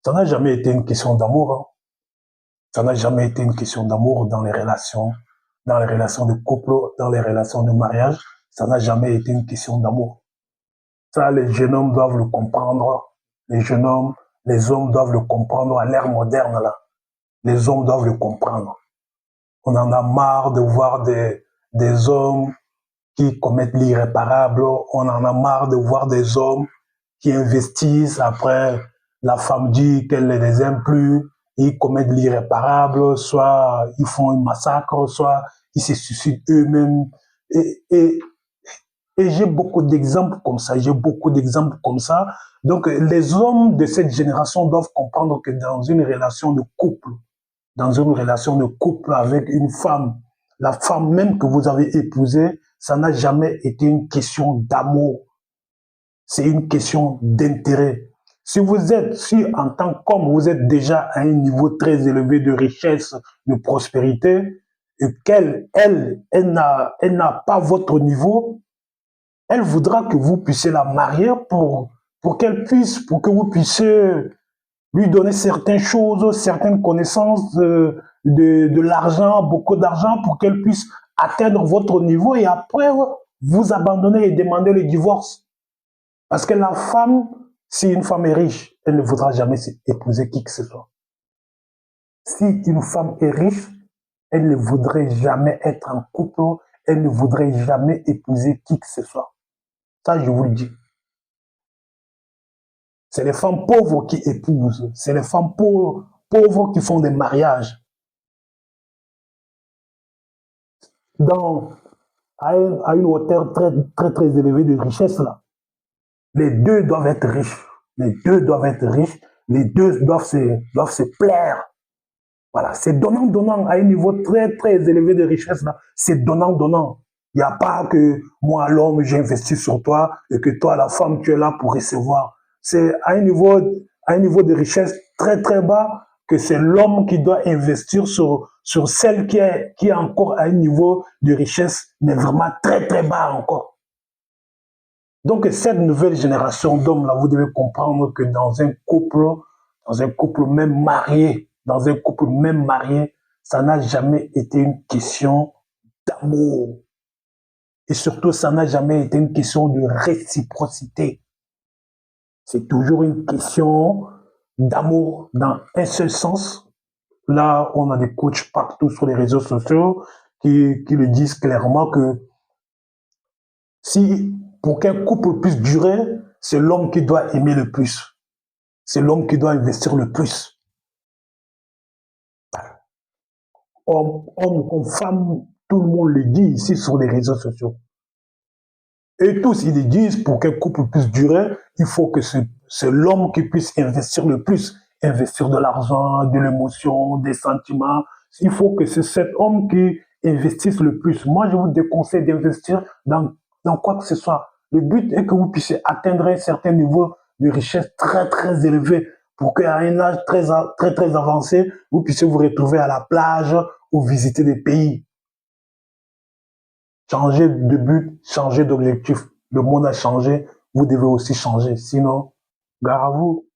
Ça n'a jamais été une question d'amour. Hein. Ça n'a jamais été une question d'amour dans les relations de couple, dans les relations de mariage. Ça n'a jamais été une question d'amour. Ça, les jeunes hommes doivent le comprendre. Les jeunes hommes, les hommes doivent le comprendre à l'ère moderne, là. Les hommes doivent le comprendre. On en a marre de voir des hommes qui commettent l'irréparable. On en a marre de voir des hommes qui investissent après la femme dit qu'elle ne les aime plus, ils commettent l'irréparable, soit ils font un massacre, soit ils se suicident eux-mêmes. Et, et, et j'ai beaucoup d'exemples comme ça, j'ai beaucoup d'exemples comme ça. Donc les hommes de cette génération doivent comprendre que dans une relation de couple, avec une femme, la femme même que vous avez épousée, ça n'a jamais été une question d'amour, c'est une question d'intérêt. Si en tant qu'homme, vous êtes déjà à un niveau très élevé de richesse, de prospérité, et elle n'a pas votre niveau, elle voudra que vous puissiez la marier pour pour que vous puissiez lui donner certaines choses, certaines connaissances, de l'argent, beaucoup d'argent, pour qu'elle puisse atteindre votre niveau et après vous abandonner et demander le divorce. Parce que la femme, si une femme est riche, elle ne voudra jamais épouser qui que ce soit. Si une femme est riche, elle ne voudrait jamais être en couple, elle ne voudrait jamais épouser qui que ce soit. Ça, je vous le dis. C'est les femmes pauvres qui épousent, c'est les femmes pauvres qui font des mariages. Dans, à une hauteur très élevée de richesse, là. Les deux doivent être riches. Les deux doivent être riches. Les deux doivent se plaire. Voilà, c'est donnant à un niveau très élevé de richesse, là. C'est donnant. Il n'y a pas que moi, l'homme, j'ai investi sur toi et que toi, la femme, tu es là pour recevoir. C'est à un niveau de richesse très bas que c'est l'homme qui doit investir sur celle qui est encore à un niveau de richesse, mais vraiment très bas encore. Donc, cette nouvelle génération d'hommes, là, vous devez comprendre que dans un couple même marié, ça n'a jamais été une question d'amour. Et surtout, ça n'a jamais été une question de réciprocité. C'est toujours une question d'amour dans un seul sens. Là, on a des coachs partout sur les réseaux sociaux qui le disent clairement que si pour qu'un couple puisse durer, c'est l'homme qui doit aimer le plus. C'est l'homme qui doit investir le plus. Homme comme femme, tout le monde le dit ici sur les réseaux sociaux. Et tous, ils disent, pour qu'un couple puisse durer, il faut que c'est l'homme qui puisse investir le plus. Investir de l'argent, de l'émotion, des sentiments. Il faut que c'est cet homme qui investisse le plus. Moi, je vous déconseille d'investir dans quoi que ce soit. Le but est que vous puissiez atteindre un certain niveau de richesse très élevé pour qu'à un âge très avancé, vous puissiez vous retrouver à la plage ou visiter des pays. Changer de but, changer d'objectif. Le monde a changé, vous devez aussi changer. Sinon, gare à vous.